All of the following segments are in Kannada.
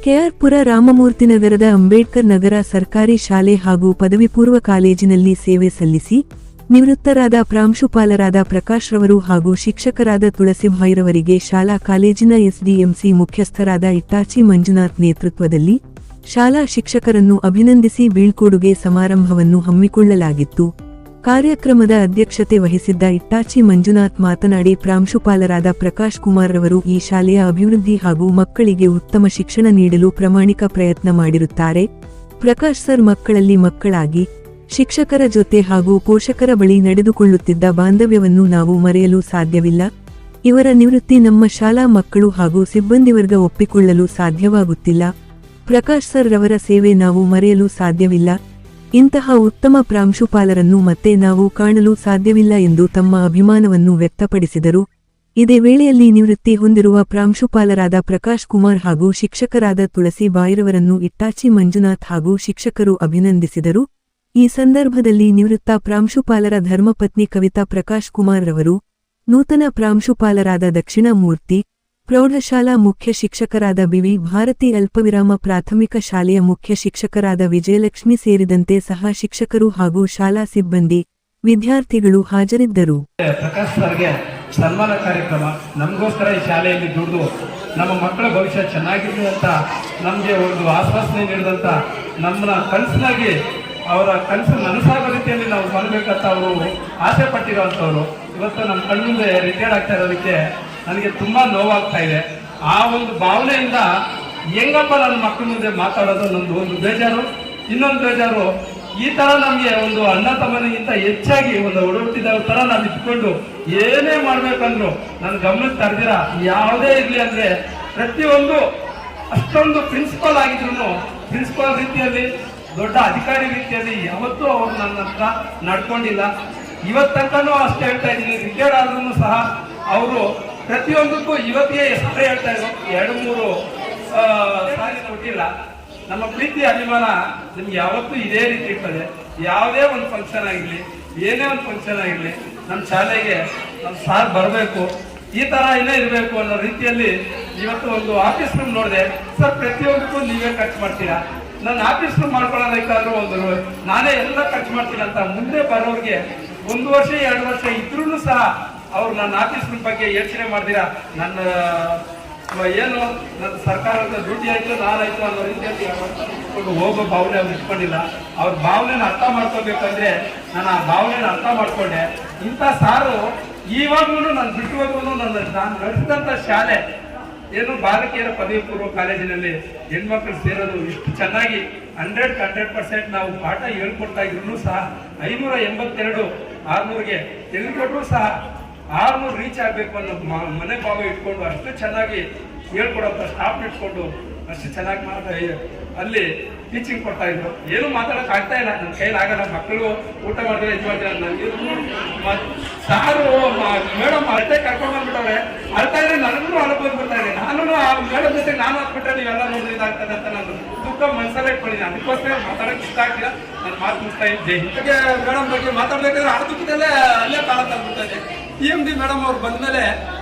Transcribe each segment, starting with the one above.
ಕೆಆರ್ ಪುರ ರಾಮಮೂರ್ತಿನಗರದ ಅಂಬೇಡ್ಕರ್ ನಗರ ಸರ್ಕಾರಿ ಶಾಲೆ ಹಾಗೂ ಪದವಿ ಪೂರ್ವ ಕಾಲೇಜಿನಲ್ಲಿ ಸೇವೆ ಸಲ್ಲಿಸಿ ನಿವೃತ್ತರಾದ ಪ್ರಾಂಶುಪಾಲರಾದ ಪ್ರಕಾಶ್ ರವರು ಹಾಗೂ ಶಿಕ್ಷಕರಾದ ತುಳಸಿಭಾಯಿರವರಿಗೆ ಶಾಲಾ ಕಾಲೇಜಿನ ಎಸ್ಡಿಎಂಸಿ ಮುಖ್ಯಸ್ಥರಾದ ಇಟ್ಟಾಚಿ ಮಂಜುನಾಥ್ ನೇತೃತ್ವದಲ್ಲಿ ಶಾಲಾ ಶಿಕ್ಷಕರನ್ನು ಅಭಿನಂದಿಸಿ ಬೀಳ್ಕೊಡುಗೆ ಸಮಾರಂಭವನ್ನು ಹಮ್ಮಿಕೊಳ್ಳಲಾಗಿತ್ತು. ಕಾರ್ಯಕ್ರಮದ ಅಧ್ಯಕ್ಷತೆ ವಹಿಸಿದ್ದ ಇಟ್ಟಾಚಿ ಮಂಜುನಾಥ್ ಮಾತನಾಡಿ, ಪ್ರಾಂಶುಪಾಲರಾದ ಪ್ರಕಾಶ್ ಕುಮಾರ್ ರವರು ಈ ಶಾಲೆಯ ಅಭಿವೃದ್ಧಿ ಹಾಗೂ ಮಕ್ಕಳಿಗೆ ಉತ್ತಮ ಶಿಕ್ಷಣ ನೀಡಲು ಪ್ರಾಮಾಣಿಕ ಪ್ರಯತ್ನ ಮಾಡಿರುತ್ತಾರೆ. ಪ್ರಕಾಶ್ ಸರ್ ಮಕ್ಕಳಲ್ಲಿ ಮಕ್ಕಳಾಗಿ ಶಿಕ್ಷಕರ ಜೊತೆ ಹಾಗೂ ಪೋಷಕರ ಬಳಿ ನಡೆದುಕೊಳ್ಳುತ್ತಿದ್ದ ಬಾಂಧವ್ಯವನ್ನು ನಾವು ಮರೆಯಲು ಸಾಧ್ಯವಿಲ್ಲ. ಇವರ ನಿವೃತ್ತಿ ನಮ್ಮ ಶಾಲಾ ಮಕ್ಕಳು ಹಾಗೂ ಸಿಬ್ಬಂದಿವರ್ಗ ಒಪ್ಪಿಕೊಳ್ಳಲು ಸಾಧ್ಯವಾಗುತ್ತಿಲ್ಲ. ಪ್ರಕಾಶ್ ಸರ್ ರವರ ಸೇವೆ ನಾವು ಮರೆಯಲು ಸಾಧ್ಯವಿಲ್ಲ. ಇಂತಹ ಉತ್ತಮ ಪ್ರಾಂಶುಪಾಲರನ್ನು ಮತ್ತೆ ನಾವು ಕಾಣಲು ಸಾಧ್ಯವಿಲ್ಲ ಎಂದು ತಮ್ಮ ಅಭಿಮಾನವನ್ನು ವ್ಯಕ್ತಪಡಿಸಿದರು. ಇದೇ ವೇಳೆಯಲ್ಲಿ ನಿವೃತ್ತಿ ಹೊಂದಿರುವ ಪ್ರಾಂಶುಪಾಲರಾದ ಪ್ರಕಾಶ್ ಕುಮಾರ್ ಹಾಗೂ ಶಿಕ್ಷಕರಾದ ತುಳಸಿ ಬಾಯಿರವರನ್ನು ಇಟ್ಟಾಚಿ ಮಂಜುನಾಥ್ ಹಾಗೂ ಶಿಕ್ಷಕರು ಅಭಿನಂದಿಸಿದರು. ಈ ಸಂದರ್ಭದಲ್ಲಿ ನಿವೃತ್ತ ಪ್ರಾಂಶುಪಾಲರ ಧರ್ಮಪತ್ನಿ ಕವಿತಾ ಪ್ರಕಾಶ್ ಕುಮಾರ್ ರವರು, ನೂತನ ಪ್ರಾಂಶುಪಾಲರಾದ ದಕ್ಷಿಣ ಮೂರ್ತಿ, ಪ್ರೌಢಶಾಲಾ ಮುಖ್ಯ ಶಿಕ್ಷಕರಾದ ಬಿವಿ ಭಾರತಿ, ಅಲ್ಪವಿರಾಮ ಪ್ರಾಥಮಿಕ ಶಾಲೆಯ ಮುಖ್ಯ ಶಿಕ್ಷಕರಾದ ವಿಜಯಲಕ್ಷ್ಮಿ ಸೇರಿದಂತೆ ಸಹ ಶಿಕ್ಷಕರು ಹಾಗೂ ಶಾಲಾ ಸಿಬ್ಬಂದಿ, ವಿದ್ಯಾರ್ಥಿಗಳು ಹಾಜರಿದ್ದರು. ಪ್ರಕಾಶ್ ಸರ್ಗೆ ಸನ್ಮಾನ ಕಾರ್ಯಕ್ರಮ ನಮಗೋಸ್ಕರ ಈ ಶಾಲೆಯಲ್ಲಿ ದುಡಿದು ನಮ್ಮ ಮಕ್ಕಳ ಭವಿಷ್ಯ ಚೆನ್ನಾಗಿರಲಿ ಅಂತ ನಮಗೆ ಒಂದು ಆಶ್ವಾಸನೆ ನೀಡಿದಂತ ನಮ್ಮನ್ನ ಕನಸಿನಾಗಿ ಅವರ ಕನಸು ನನಸಾಗೋ ರೀತಿಯಲ್ಲಿ ನಾವು ಬರಬೇಕಂತ ಅವರು ಆಸೆ ಪಟ್ಟಿರುವಂಥವ್ರು ಇವತ್ತು ನಮ್ಮ ಕಣ್ಣಿಂದ ರಿಟೈರ್ಡ್ ಆಗ್ತಾ ಇರೋದಕ್ಕೆ ನನಗೆ ತುಂಬಾ ನೋವಾಗ್ತಾ ಇದೆ. ಆ ಒಂದು ಭಾವನೆಯಿಂದ ಹೆಂಗಪ್ಪ ನನ್ನ ಮಕ್ಕಳ ಮುಂದೆ ಮಾತಾಡೋದು ನಂದು ಒಂದು ಬೇಜಾರು. ಇನ್ನೊಂದು ಬೇಜಾರು, ಈ ತರ ನಮಗೆ ಒಂದು ಅಣ್ಣ ತಮ್ಮನಿಗಿಂತ ಹೆಚ್ಚಾಗಿ ಒಂದು ಒಡಹುಟ್ಟಿದ ತರ ನಾವು ಇಟ್ಕೊಂಡು ಏನೇ ಮಾಡ್ಬೇಕಂದ್ರು ನನ್ನ ಗಮನಕ್ಕೆ ತರ್ದಿರ ಯಾವುದೇ ಇರ್ಲಿ ಅಂದ್ರೆ ಪ್ರತಿಯೊಂದು ಅಷ್ಟೊಂದು ಪ್ರಿನ್ಸಿಪಲ್ ಆಗಿದ್ರು ಪ್ರಿನ್ಸಿಪಲ್ ರೀತಿಯಲ್ಲಿ ದೊಡ್ಡ ಅಧಿಕಾರಿ ರೀತಿಯಲ್ಲಿ ಯಾವತ್ತೂ ಅವರು ನನ್ನ ಹತ್ರ ನಡ್ಕೊಂಡಿಲ್ಲ. ಇವತ್ತಂಕನೂ ಅಷ್ಟೇ ಹೇಳ್ತಾ ಇದ್ದೀನಿ, ರಿಟೈರ್ಡ್ ಆದ್ರೂ ಸಹ ಅವರು ಪ್ರತಿಯೊಂದಕ್ಕೂ ಇವತ್ತಿಗೆ ಹೆಸರು ಹೇಳ್ತಾ ಇದ್ರು, 2-3 ಸಾರಿ ಕೊಟ್ಟಿಲ್ಲ. ನಮ್ಮ ಪ್ರೀತಿ ಅಭಿಮಾನ ನಿಮ್ಗೆ ಯಾವತ್ತೂ ಇದೇ ರೀತಿ ಇರ್ತದೆ. ಯಾವುದೇ ಒಂದು ಫಂಕ್ಷನ್ ಆಗಿರ್ಲಿ, ಏನೇ ಒಂದು ಫಂಕ್ಷನ್ ಆಗಿರ್ಲಿ, ನಮ್ಮ ಶಾಲೆಗೆ ನಮ್ಮ ಸಾರ್ ಬರಬೇಕು, ಈ ತರ ಏನೇ ಇರಬೇಕು ಅನ್ನೋ ರೀತಿಯಲ್ಲಿ ಇವತ್ತು ಒಂದು ಆಫೀಸ್ ರೂಮ್ ನೋಡಿದೆ. ಸರ್ ಪ್ರತಿಯೊಂದಕ್ಕೂ ನೀವೇ ಖರ್ಚು ಮಾಡ್ತೀರಾ, ನನ್ನ ಆಫೀಸ್ ರೂಮ್ ಮಾಡ್ಕೊಳ್ಳೋದಕ್ಕಾದ್ರೂ ಒಂದು ನಾನೇ ಎಲ್ಲ ಖರ್ಚು ಮಾಡ್ತೀನಿ ಅಂತ ಮುಂದೆ ಬರೋರಿಗೆ 1 ವರ್ಷ 2 ವರ್ಷ ಇದ್ರೂ ಸಹ ಅವ್ರು ನನ್ನ ಆಫೀಸ್ ರೂಮ್ ಬಗ್ಗೆ ಯೋಚನೆ ಮಾಡ್ತೀರಾ. ನನ್ನ ಏನು ನನ್ನ ಸರ್ಕಾರದ ಡ್ಯೂಟಿ ಆಯ್ತು ನಾನಾಯ್ತು ಅನ್ನೋ ರೀತಿಯಲ್ಲಿ ಹೋಗೋ ಭಾವನೆ ಅವ್ರು ಇಟ್ಕೊಂಡಿಲ್ಲ. ಅವ್ರ ಭಾವನೆನ ಅರ್ಥ ಮಾಡ್ಕೋಬೇಕಂದ್ರೆ ನಾನು ಆ ಭಾವನೆನ ಅರ್ಥ ಮಾಡ್ಕೊಂಡೆ. ಇಂಥ ಸಾರು ಇವಾಗ್ಲೂ ನಾನು ಬಿಟ್ಟುವಾಗೂ ನಾನು ನಡೆಸಿದಂಥ ಶಾಲೆ ಏನು ಬಾಲಕಿಯರ ಪದವಿ ಪೂರ್ವ ಕಾಲೇಜಿನಲ್ಲಿ ಹೆಣ್ಮಕ್ಳು ಸೇರೋದು ಇಷ್ಟು ಚೆನ್ನಾಗಿ 100% ನಾವು ಪಾಠ ಹೇಳ್ಕೊಡ್ತಾ ಇದ್ರು ಸಹ 582 600ಗೆ ತಿಳಿಕೊಟ್ರು ಸಹ 600 ರೀಚ್ ಆಗಬೇಕು ಅನ್ನೋ ಮನೆ ಭಾವ ಇಟ್ಕೊಂಡು ಅಷ್ಟು ಚೆನ್ನಾಗಿ ಹೇಳ್ಕೊಡೋಂಥ ಸ್ಟಾಫ್ ಇಟ್ಕೊಂಡು ಅಷ್ಟು ಚೆನ್ನಾಗಿ ಅಲ್ಲಿ ಟೀಚಿಂಗ್ ಕೊಡ್ತಾ ಇದ್ರು. ಏನು ಮಾತಾಡಕ್ ಆಗ್ತಾ ಇಲ್ಲ, ನನ್ನ ಕೈಲಿ ಆಗಲ್ಲ. ಮಕ್ಕಳು ಊಟ ಮಾಡಿದ್ರೆ ಇದು ಮಾಡಿದ್ರೆ ನನಗೆ ಸಾರು ಮೇಡಮ್ ಅಳತೆ ಕರ್ಕೊಂಡು ಬಂದ್ಬಿಟ್ಟವ್ರೆ. ಅಳ್ತಾ ಇದ್ರೆ ನನಗೂ ಅಳಕ್ ಬಂದ್ಬಿಡ್ತಾ ಇದೆ. ನಾನು ಆ ಮೇಡಮ್ ಜೊತೆ ನಾನು ಹಾಕ್ಬಿಟ್ರೆ ನೀವೆಲ್ಲ ನೋಡಿದ್ರೆ ಇದಾಗ್ತದೆ ಅಂತ ನಾನು ದುಃಖ ಮನಸ್ಸಲ್ಲೇ ಇಟ್ಕೊಂಡಿದ್ದೀನಿ. ಅದಕ್ಕೋಸ್ಕರ ಮಾತಾಡಕ್ ಇಷ್ಟ ಆಗ್ತಿಲ್ಲ. ನಾನು ಮಾತು ಮುಗಿಸ್ತಾ ಇದ್ದೆ. ಜೊತೆಗೆ ಮೇಡಮ್ ಬಗ್ಗೆ ಮಾತಾಡ್ಬೇಕಾದ್ರೆ ಆ ದುಃಖದಲ್ಲೇ ಅಲ್ಲೇ ಕಾಲ ತಂದ್ಬಿಡ್ತಾ ಇದೆ. EMD ಮೇಡಮ್ ಅವ್ರು ಬಂದ್ಮೇಲೆ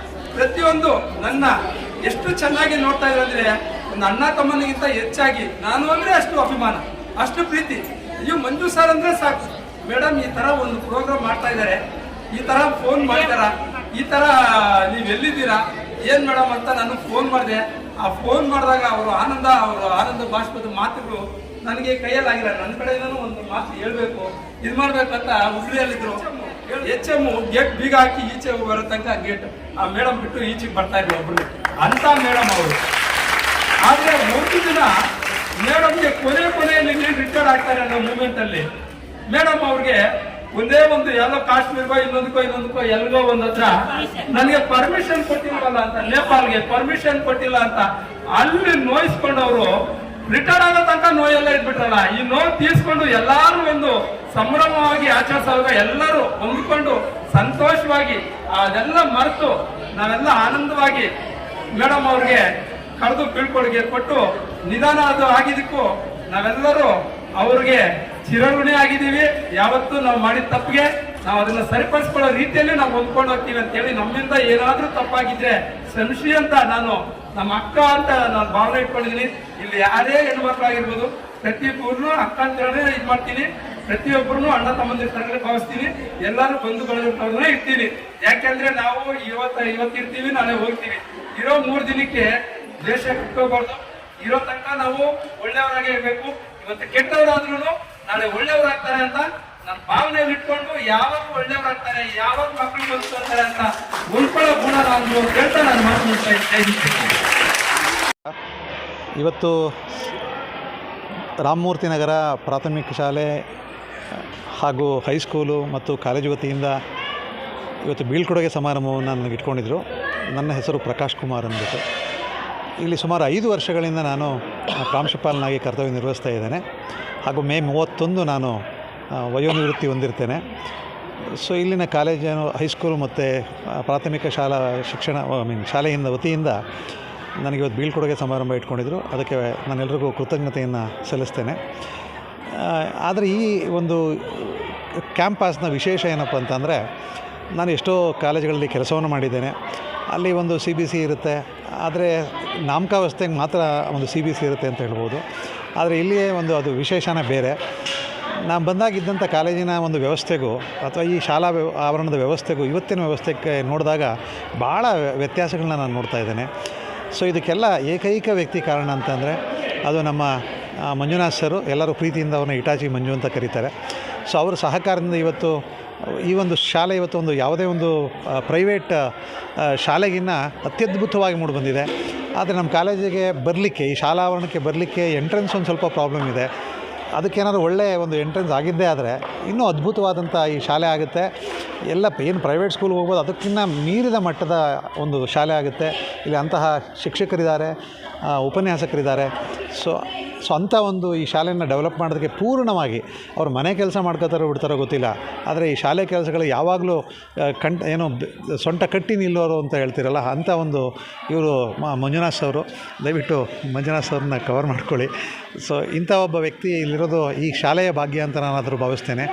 ಪ್ರತಿಯೊಂದು ನನ್ನ ಎಷ್ಟು ಚೆನ್ನಾಗಿ ನೋಡ್ತಾ ಇದ್ರೆ ಒಂದು ಅಣ್ಣ ತಮ್ಮನಿಗಿಂತ ಹೆಚ್ಚಾಗಿ ನಾನು ಅಂದ್ರೆ ಅಷ್ಟು ಅಭಿಮಾನ, ಅಷ್ಟು ಪ್ರೀತಿ. ಅಯ್ಯೋ ಮಂಜು ಸರ್ ಅಂದ್ರೆ ಸಾಕು, ಮೇಡಮ್ ಈ ತರ ಒಂದು ಪ್ರೋಗ್ರಾಮ್ ಮಾಡ್ತಾ ಇದ್ದಾರೆ, ಈ ತರ ಫೋನ್ ಮಾಡಿದಾರ, ಈ ತರ ನೀವ್ ಎಲ್ಲಿದ್ದೀರಾ ಏನ್ ಮೇಡಮ್ ಅಂತ ನಾನು ಫೋನ್ ಮಾಡಿದೆ. ಆ ಫೋನ್ ಮಾಡಿದಾಗ ಅವರ ಆನಂದ ಭಾಷಣದ ಮಾತುಗಳು ನನಗೆ ಕೈಯಲ್ಲಾಗಿಲ್ಲ. ನನ್ನ ಕಡೆಯಿಂದನೂ ಒಂದು ಮಾತು ಹೇಳ್ಬೇಕು, ಇದು ಮಾಡ್ಬೇಕಂತ ಹುಬ್ಳಿಯಲ್ಲಿದ್ರು. HM ಗೇಟ್ ಬೀಗ ಹಾಕಿ ಈಚೆ ಬರೋ ತನಕ ಗೇಟ್ ಆ ಮೇಡಮ್ ಬಿಟ್ಟು ಈಚೆಗೆ ಬರ್ತಾ ಇದ್ರು ಒಬ್ರು ಅಂತ ಮೇಡಮ್ ಅವರು. ಆದ್ರೆ 1 ದಿನ ಮೇಡಮ್ಗೆ ಕೊನೆಯಲ್ಲಿ ರಿಟೈರ್ಡ್ ಆಗ್ತಾರೆ ಅನ್ನೋ ಮೂಮೆಂಟ್ ಅಲ್ಲಿ ಮೇಡಮ್ ಅವ್ರಿಗೆ ಒಂದೇ ಒಂದು ಎಲ್ಲೋ ಕಾಶ್ಮೀರ್ಗೋ ಇನ್ನೊಂದಕ್ಕೋ ಎಲ್ಗೋ ಒಂದ್ ಹತ್ರ ನನಗೆ ಪರ್ಮಿಷನ್ ಕೊಟ್ಟಿಲ್ವಲ್ಲ ಅಂತ, ನೇಪಾಲ್ಗೆ ಪರ್ಮಿಷನ್ ಕೊಟ್ಟಿಲ್ಲ ಅಂತ ಅಲ್ಲಿ ನೋಯಿಸ್ಕೊಂಡವ್ರು ರಿಟೈರ್ಡ್ ಆಗೋ ತನಕ ನೋಯೆಲ್ಲ ಇದ್ಬಿಟ್ರಲ್ಲ. ಈ ನೋವು ತೀರ್ಸ್ಕೊಂಡು ಎಲ್ಲಾರು ಒಂದು ಸಂಭ್ರಮವಾಗಿ ಆಚರಿಸುವಾಗ ಎಲ್ಲರೂ ಹೊಂದ್ಕೊಂಡು ಸಂತೋಷವಾಗಿ ಅದೆಲ್ಲ ಮರೆತು ನಾವೆಲ್ಲ ಆನಂದವಾಗಿ ಮೇಡಮ್ ಅವ್ರಿಗೆ ಕಳೆದು ಬೀಳ್ಕೊಡುಗೆ ಕೊಟ್ಟು ನಿಧಾನ ಅದು ಆಗಿದ್ದಕ್ಕೂ ನಾವೆಲ್ಲರೂ ಅವ್ರಿಗೆ ಚಿರಋಣಿ ಆಗಿದ್ದೀವಿ. ಯಾವತ್ತೂ ನಾವು ಮಾಡಿದ ತಪ್ಪಿಗೆ ನಾವು ಅದನ್ನ ಸರಿಪಡಿಸ್ಕೊಳ್ಳೋ ರೀತಿಯಲ್ಲಿ ನಾವು ಹೊಂದ್ಕೊಂಡು ಹೋಗ್ತೀವಿ ಅಂತ ಹೇಳಿ, ನಮ್ಮಿಂದ ಏನಾದ್ರೂ ತಪ್ಪಾಗಿದ್ರೆ ಕ್ಷಮಿಸಿ ಅಂತ ನಾನು ನಮ್ಮ ಅಕ್ಕ ಅಂತ ನಾನು ಭಾವನೆ ಇಟ್ಕೊಂಡಿದ್ದೀನಿ. ಇಲ್ಲಿ ಯಾರೇ ಹೆಣ್ಮಕ್ಳಾಗಿರ್ಬೋದು ಪ್ರತಿಯೊಬ್ಬರನ್ನು ಅಕ್ಕ ಅಂತೇಳಿ ಇದು ಮಾಡ್ತೀನಿ, ಪ್ರತಿಯೊಬ್ಬರನ್ನು ಅಣ್ಣ ತಮ್ಮಂದಿರ ತರಗಡೆ ಭಾವಿಸ್ತೀನಿ, ಎಲ್ಲರೂ ಬಂಧು ಬಳಗದವ್ರನ್ನ ಇರ್ತೀನಿ. ಯಾಕೆಂದ್ರೆ ನಾವು ಇವತ್ತಿರ್ತೀವಿ, ನಾಳೆ ಹೋಗ್ತೀವಿ. ಇರೋ 3 ದಿನಕ್ಕೆ ದೇಶ ಕಟ್ಕೋಬಾರ್ದು. ಇರೋ ತನಕ ನಾವು ಒಳ್ಳೆಯವರಾಗೇ ಇರಬೇಕು. ಇವತ್ತು ಕೆಟ್ಟವರಾದ್ರೂ ನಾಳೆ ಒಳ್ಳೆಯವರಾಗ್ತಾರೆ ಅಂತ ನನ್ನ ಭಾವನೆಯಲ್ಲಿ ಇಟ್ಕೊಂಡು ಯಾವಾಗ ಒಳ್ಳೆಯವರಾಗ್ತಾರೆ, ಯಾವಾಗ ಮಕ್ಕಳು ಬದುಕ್ತಾರೆ ಅಂತ ಉಳ್ಕೊಳ್ಳೋ ಗುಣ ನಾನು ಹೇಳ್ತಾ ನಾನು ಮಾತನಾಡ್ತಾ. ಇವತ್ತು ರಾಮಮೂರ್ತಿ ನಗರ ಪ್ರಾಥಮಿಕ ಶಾಲೆ ಹಾಗೂ ಹೈಸ್ಕೂಲು ಮತ್ತು ಕಾಲೇಜು ವತಿಯಿಂದ ಇವತ್ತು ಬೀಳ್ಕೊಡುಗೆ ಸಮಾರಂಭವನ್ನು ನನಗೆ ಇಟ್ಕೊಂಡಿದ್ದರು. ನನ್ನ ಹೆಸರು ಪ್ರಕಾಶ್ ಕುಮಾರ್ ಅಂದ್ಬಿಟ್ಟು. ಇಲ್ಲಿ ಸುಮಾರು 5 ವರ್ಷಗಳಿಂದ ನಾನು ಪ್ರಾಂಶುಪಾಲನಾಗಿ ಕರ್ತವ್ಯ ನಿರ್ವಹಿಸ್ತಾ ಇದ್ದೇನೆ. ಹಾಗೂ ಮೇ 31 ನಾನು ವಯೋನಿವೃತ್ತಿ ಹೊಂದಿರ್ತೇನೆ. ಸೊ ಇಲ್ಲಿನ ಕಾಲೇಜು, ಹೈಸ್ಕೂಲು ಮತ್ತು ಪ್ರಾಥಮಿಕ ಶಾಲಾ ಶಿಕ್ಷಣ ಶಾಲೆಯಿಂದ ವತಿಯಿಂದ ನನಗೆ ಇವತ್ತು ಬೀಳ್ಕೊಡುಗೆ ಸಮಾರಂಭ ಇಟ್ಕೊಂಡಿದ್ರು. ಅದಕ್ಕೆ ನಾನೆಲ್ಲರಿಗೂ ಕೃತಜ್ಞತೆಯನ್ನು ಸಲ್ಲಿಸ್ತೇನೆ. ಆದರೆ ಈ ಒಂದು ಕ್ಯಾಂಪಸ್ನ ವಿಶೇಷ ಏನಪ್ಪ ಅಂತಂದರೆ, ನಾನು ಎಷ್ಟೋ ಕಾಲೇಜುಗಳಲ್ಲಿ ಕೆಲಸವನ್ನು ಮಾಡಿದ್ದೇನೆ. ಅಲ್ಲಿ ಒಂದು CBC ಇರುತ್ತೆ, ಆದರೆ ನಾಮಕಾವಸ್ಥೆಗೆ ಮಾತ್ರ ಒಂದು CBC ಇರುತ್ತೆ ಅಂತ ಹೇಳ್ಬೋದು. ಆದರೆ ಇಲ್ಲಿಯೇ ಅದು ವಿಶೇಷನೇ ಬೇರೆ. ನಾನು ಬಂದಾಗಿದ್ದಂಥ ಕಾಲೇಜಿನ ಒಂದು ವ್ಯವಸ್ಥೆಗೂ ಅಥವಾ ಈ ಶಾಲಾ ಆವರಣದ ವ್ಯವಸ್ಥೆಗೂ ಇವತ್ತಿನ ವ್ಯವಸ್ಥೆಗೆ ನೋಡಿದಾಗ ಭಾಳ ವ್ಯತ್ಯಾಸಗಳನ್ನ ನಾನು ನೋಡ್ತಾ ಇದ್ದೇನೆ. ಸೊ ಇದಕ್ಕೆಲ್ಲ ಏಕೈಕ ವ್ಯಕ್ತಿ ಕಾರಣ ಅಂತಂದರೆ ಅದು ನಮ್ಮ ಮಂಜುನಾಥ್ ಸರು. ಎಲ್ಲರೂ ಪ್ರೀತಿಯಿಂದ ಅವ್ರನ್ನ ಇಟಾಚಿ ಮಂಜು ಅಂತ ಕರೀತಾರೆ. ಸೊ ಅವರ ಸಹಕಾರದಿಂದ ಇವತ್ತು ಈ ಒಂದು ಶಾಲೆ ಇವತ್ತು ಯಾವುದೇ ಒಂದು ಪ್ರೈವೇಟ್ ಶಾಲೆಗಿನ್ನ ಅತ್ಯದ್ಭುತವಾಗಿ ಮೂಡಿಬಂದಿದೆ. ಆದರೆ ನಮ್ಮ ಕಾಲೇಜಿಗೆ ಬರಲಿಕ್ಕೆ, ಈ ಶಾಲಾ ಆವರಣಕ್ಕೆ ಬರಲಿಕ್ಕೆ ಎಂಟ್ರೆನ್ಸ್ ಒಂದು ಸ್ವಲ್ಪ ಪ್ರಾಬ್ಲಮ್ ಇದೆ. ಅದಕ್ಕೇನಾದರೂ ಒಳ್ಳೆಯ ಒಂದು ಎಂಟ್ರೆನ್ಸ್ ಆಗಿದ್ದೇ ಆದರೆ ಇನ್ನೂ ಅದ್ಭುತವಾದಂಥ ಈ ಶಾಲೆ ಆಗುತ್ತೆ. ಎಲ್ಲ ಏನು ಪ್ರೈವೇಟ್ ಸ್ಕೂಲ್ಗೆ ಹೋಗ್ಬೋದು, ಅದಕ್ಕಿಂತ ಮೀರಿದ ಮಟ್ಟದ ಒಂದು ಶಾಲೆ ಆಗುತ್ತೆ. ಇಲ್ಲಿ ಅಂತಹ ಶಿಕ್ಷಕರಿದ್ದಾರೆ, ಉಪನ್ಯಾಸಕರಿದ್ದಾರೆ. ಸೊ ಅಂಥ ಒಂದು ಈ ಶಾಲೆಯನ್ನು ಡೆವಲಪ್ ಮಾಡೋದಕ್ಕೆ ಪೂರ್ಣವಾಗಿ ಅವ್ರು ಮನೆ ಕೆಲಸ ಮಾಡ್ಕೋತಾರೋ ಬಿಡ್ತಾರೋ ಗೊತ್ತಿಲ್ಲ, ಆದರೆ ಈ ಶಾಲೆ ಕೆಲಸಗಳು ಯಾವಾಗಲೂ ಸೊಂಟ ಕಟ್ಟಿ ನಿಲ್ಲೋರು ಅಂತ ಹೇಳ್ತಿರಲ್ಲ, ಅಂಥ ಒಂದು ಇವರು ಮಂಜುನಾಥ್ ಅವರು. ದಯವಿಟ್ಟು ಮಂಜುನಾಥ್ ಅವ್ರನ್ನ ಕವರ್ ಮಾಡ್ಕೊಳ್ಳಿ. ಸೊ ಇಂಥ ಒಬ್ಬ ವ್ಯಕ್ತಿ ಇಲ್ಲಿರೋದು ಈ ಶಾಲೆಯ ಭಾಗ್ಯ ಅಂತ ನಾನಾದರೂ ಭಾವಿಸ್ತೇನೆ.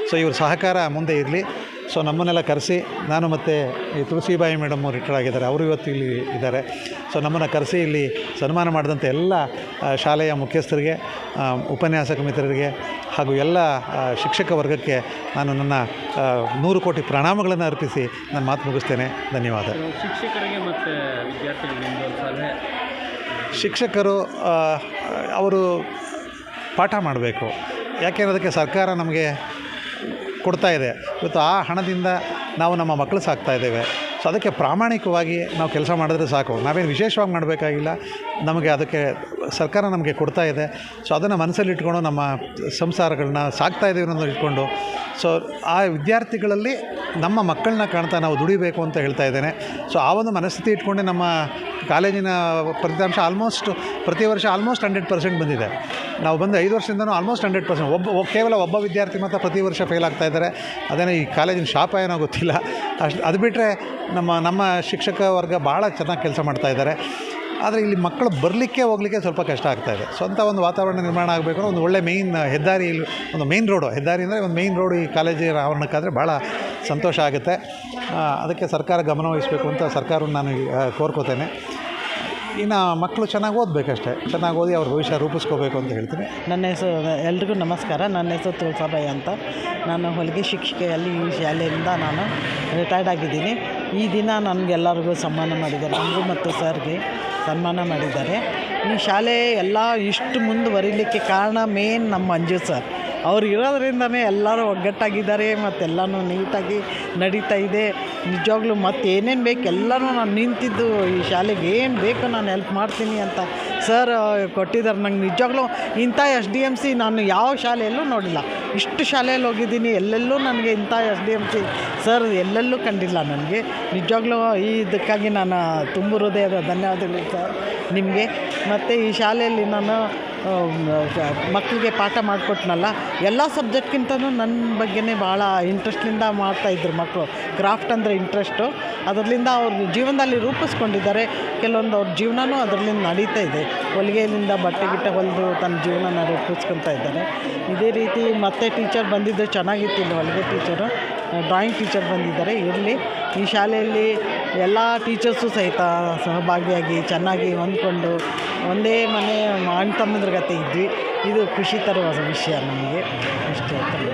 ಸೊ ಇವ್ರ ಸಹಕಾರ ಮುಂದೆ ಇರಲಿ. ಸೊ ನಮ್ಮನ್ನೆಲ್ಲ ಕರೆಸಿ, ನಾನು ಮತ್ತು ಈ ತುಳಸಿಬಾಯಿ ಮೇಡಮ್ ರಿಟೈರ್ ಆಗಿದ್ದಾರೆ, ಅವರು ಇವತ್ತು ಇಲ್ಲಿ ಇದ್ದಾರೆ. ಸೊ ನಮ್ಮನ್ನು ಕರೆಸಿ ಇಲ್ಲಿ ಸನ್ಮಾನ ಮಾಡಿದಂಥ ಎಲ್ಲ ಶಾಲೆಯ ಮುಖ್ಯಸ್ಥರಿಗೆ, ಉಪನ್ಯಾಸಕ ಮಿತ್ರರಿಗೆ ಹಾಗೂ ಎಲ್ಲ ಶಿಕ್ಷಕ ವರ್ಗಕ್ಕೆ ನಾನು ನನ್ನ 100 ಕೋಟಿ ಪ್ರಣಾಮಗಳನ್ನು ಅರ್ಪಿಸಿ ನಾನು ಮಾತು ಮುಗಿಸ್ತೇನೆ. ಧನ್ಯವಾದ. ಶಿಕ್ಷಕರಿಗೆ ಮತ್ತು ವಿದ್ಯಾರ್ಥಿಗಳಿಗೆ ಸಲಹೆ. ಶಿಕ್ಷಕರು ಅವರು ಪಾಠ ಮಾಡಬೇಕು. ಯಾಕೆನ್ನೋದಕ್ಕೆ ಸರ್ಕಾರ ನಮಗೆ ಕೊಡ್ತಾ ಇದೆ. ಇವತ್ತು ಆ ಹಣದಿಂದ ನಾವು ನಮ್ಮ ಮಕ್ಕಳು ಸಾಕ್ತಾ ಇದ್ದೇವೆ. ಸೊ ಅದಕ್ಕೆ ಪ್ರಾಮಾಣಿಕವಾಗಿ ನಾವು ಕೆಲಸ ಮಾಡಿದ್ರೆ ಸಾಕು. ನಾವೇನು ವಿಶೇಷವಾಗಿ ಮಾಡಬೇಕಾಗಿಲ್ಲ. ನಮಗೆ ಅದಕ್ಕೆ ಸರ್ಕಾರ ನಮಗೆ ಕೊಡ್ತಾ ಇದೆ. ಸೊ ಅದನ್ನು ಮನಸ್ಸಲ್ಲಿ ಇಟ್ಕೊಂಡು ನಮ್ಮ ಸಂಸಾರಗಳನ್ನ ಸಾಕ್ತಾ ಇದ್ದೀವಿ ಅನ್ನೋದು ಇಟ್ಕೊಂಡು, ಸೊ ಆ ವಿದ್ಯಾರ್ಥಿಗಳಲ್ಲಿ ನಮ್ಮ ಮಕ್ಕಳನ್ನ ಕಾಣ್ತಾ ನಾವು ದುಡಿಬೇಕು ಅಂತ ಹೇಳ್ತಾ ಇದ್ದೇನೆ. ಸೊ ಆ ಒಂದು ಮನಸ್ಥಿತಿ ಇಟ್ಕೊಂಡೆ ನಮ್ಮ ಕಾಲೇಜಿನ ಫಲಿತಾಂಶ ಪ್ರತಿ ವರ್ಷ ಆಲ್ಮೋಸ್ಟ್ 100% ಬಂದಿದೆ. ನಾವು ಬಂದು 5 ವರ್ಷದಿಂದನೂ ಆಲ್ಮೋಸ್ಟ್ 100%. ಕೇವಲ ಒಬ್ಬ ವಿದ್ಯಾರ್ಥಿ ಮಾತ್ರ ಪ್ರತಿ ವರ್ಷ ಫೇಲ್ ಆಗ್ತಾ ಇದ್ದಾರೆ. ಅದೇನೋ ಈ ಕಾಲೇಜಿನ ಶಾಪ ಏನೋ ಗೊತ್ತಿಲ್ಲ. ಅದು ಬಿಟ್ಟರೆ ನಮ್ಮ ಶಿಕ್ಷಕ ವರ್ಗ ಭಾಳ ಚೆನ್ನಾಗಿ ಕೆಲಸ ಮಾಡ್ತಾ ಇದ್ದಾರೆ. ಆದರೆ ಇಲ್ಲಿ ಮಕ್ಕಳು ಬರಲಿಕ್ಕೆ ಹೋಗಲಿಕ್ಕೆ ಸ್ವಲ್ಪ ಕಷ್ಟ ಆಗ್ತಾಯಿದೆ. ಸ್ವಂತ ಒಂದು ವಾತಾವರಣ ನಿರ್ಮಾಣ ಆಗಬೇಕು. ಒಂದು ಒಳ್ಳೆ ಹೆದ್ದಾರಿ, ಒಂದು ಮೇನ್ ರೋಡು, ಹೆದ್ದಾರಿ ಅಂದರೆ ಒಂದು ಮೇನ್ ರೋಡು ಈ ಕಾಲೇಜಿನ ಆವರಣಕ್ಕಾದರೆ ಭಾಳ ಸಂತೋಷ ಆಗುತ್ತೆ. ಅದಕ್ಕೆ ಸರ್ಕಾರ ಗಮನ ವಹಿಸಬೇಕು ಅಂತ ಸರ್ಕಾರವನ್ನು ನಾನು ಕೋರ್ಕೋತೇನೆ. ಇನ್ನು ಮಕ್ಕಳು ಚೆನ್ನಾಗಿ ಓದಬೇಕಷ್ಟೇ, ಚೆನ್ನಾಗಿ ಓದಿ ಅವ್ರ ಭವಿಷ್ಯ ರೂಪಿಸ್ಕೋಬೇಕು ಅಂತ ಹೇಳ್ತೀನಿ. ನನ್ನ ಹೆಸರು, ಎಲ್ರಿಗೂ ನಮಸ್ಕಾರ. ನನ್ನ ಹೆಸರು ತುಳಸಾಬಾಯಿ ಅಂತ. ನಾನು ಹೊಲಿಗೆ ಶಿಕ್ಷಕಿಯಲ್ಲಿ ಈ ಶಾಲೆಯಿಂದ ನಾನು ರಿಟೈರ್ಡ್ ಆಗಿದ್ದೀನಿ. ಈ ದಿನ ನನಗೆಲ್ಲರಿಗೂ ಸನ್ಮಾನ ಮಾಡಿದ್ದಾರೆ, ನನಗೂ ಮತ್ತು ಸರ್ಗೆ ಸನ್ಮಾನ ಮಾಡಿದ್ದಾರೆ. ಈ ಶಾಲೆ ಎಲ್ಲ ಇಷ್ಟು ಮುಂದುವರಿಲಿಕ್ಕೆ ಕಾರಣ ಮೇನ್ ನಮ್ಮ ಮಂಜು ಸರ್. ಅವ್ರು ಇರೋದ್ರಿಂದನೇ ಎಲ್ಲರೂ ಒಗ್ಗಟ್ಟಾಗಿದ್ದಾರೆ ಮತ್ತು ಎಲ್ಲನೂ ನೀಟಾಗಿ ನಡೀತಾ ಇದೆ. ನಿಜವಾಗ್ಲೂ ಮತ್ತು ಏನೇನು ಬೇಕು ಎಲ್ಲನೂ ನಾನು ನಿಂತಿದ್ದು ಈ ಶಾಲೆಗೆ ಏನು ಬೇಕು ನಾನು ಹೆಲ್ಪ್ ಮಾಡ್ತೀನಿ ಅಂತ ಸರ್ ಕೊಟ್ಟಿದ್ದಾರೆ. ನಂಗೆ ನಿಜವಾಗ್ಲೂ ಇಂಥ SDMC ನಾನು ಯಾವ ಶಾಲೆಯಲ್ಲೂ ನೋಡಿಲ್ಲ. ಇಷ್ಟು ಶಾಲೆಯಲ್ಲಿ ಹೋಗಿದ್ದೀನಿ, ಎಲ್ಲೆಲ್ಲೂ ನನಗೆ ಇಂಥ SDMC ಸರ್ ಎಲ್ಲೆಲ್ಲೂ ಕಂಡಿಲ್ಲ ನನಗೆ. ನಿಜವಾಗ್ಲೂ ಇದಕ್ಕಾಗಿ ನಾನು ತುಂಬ ಹೃದಯದ ಧನ್ಯವಾದಗಳು ಸರ್ ನಿಮಗೆ. ಮತ್ತು ಈ ಶಾಲೆಯಲ್ಲಿ ನಾನು ಮಕ್ಕಳಿಗೆ ಪಾಠ ಮಾಡಿಕೊಟ್ನಲ್ಲ, ಎಲ್ಲ ಸಬ್ಜೆಕ್ಟ್ಗಿಂತನೂ ನನ್ನ ಬಗ್ಗೆನೇ ಭಾಳ ಇಂಟ್ರೆಸ್ಟ್ಲಿಂದ ಮಾಡ್ತಾಯಿದ್ರು ಮಕ್ಕಳು. ಕ್ರಾಫ್ಟ್ ಅಂದರೆ ಇಂಟ್ರೆಸ್ಟು, ಅದರಿಂದ ಅವ್ರ ಜೀವನದಲ್ಲಿ ರೂಪಿಸ್ಕೊಂಡಿದ್ದಾರೆ. ಕೆಲವೊಂದು ಅವ್ರ ಜೀವನವೂ ಅದರಲ್ಲಿಂದ ನಡೀತಾ ಇದೆ. ಹೊಲಿಗೆಯಿಂದ ಬಟ್ಟೆ ಹೊಲಿದು ತನ್ನ ಜೀವನನ ರೂಪಿಸ್ಕೊತಾ ಇದ್ದಾರೆ. ಇದೇ ರೀತಿ ಮತ್ತೆ ಟೀಚರ್ ಬಂದಿದ್ದು ಚೆನ್ನಾಗಿತ್ತು ಇಲ್ಲಿ ಹೊಲಿಗೆ ಟೀಚರು. ಡ್ರಾಯಿಂಗ್ ಟೀಚರ್ ಬಂದಿದ್ದಾರೆ. ಇರಲಿ, ಈ ಶಾಲೆಯಲ್ಲಿ ಎಲ್ಲ ಟೀಚರ್ಸು ಸಹಿತ ಸಹಭಾಗಿಯಾಗಿ ಚೆನ್ನಾಗಿ ಹೊಂದ್ಕೊಂಡು ಒಂದೇ ಮನೆ ಅಣ್ಣ ತಮ್ಮಂದ್ರ ಗತೆ ಇದ್ವಿ. ಇದು ಖುಷಿ ತರುವ ವಿಷಯ ನಮಗೆ. ಇಷ್ಟೇ.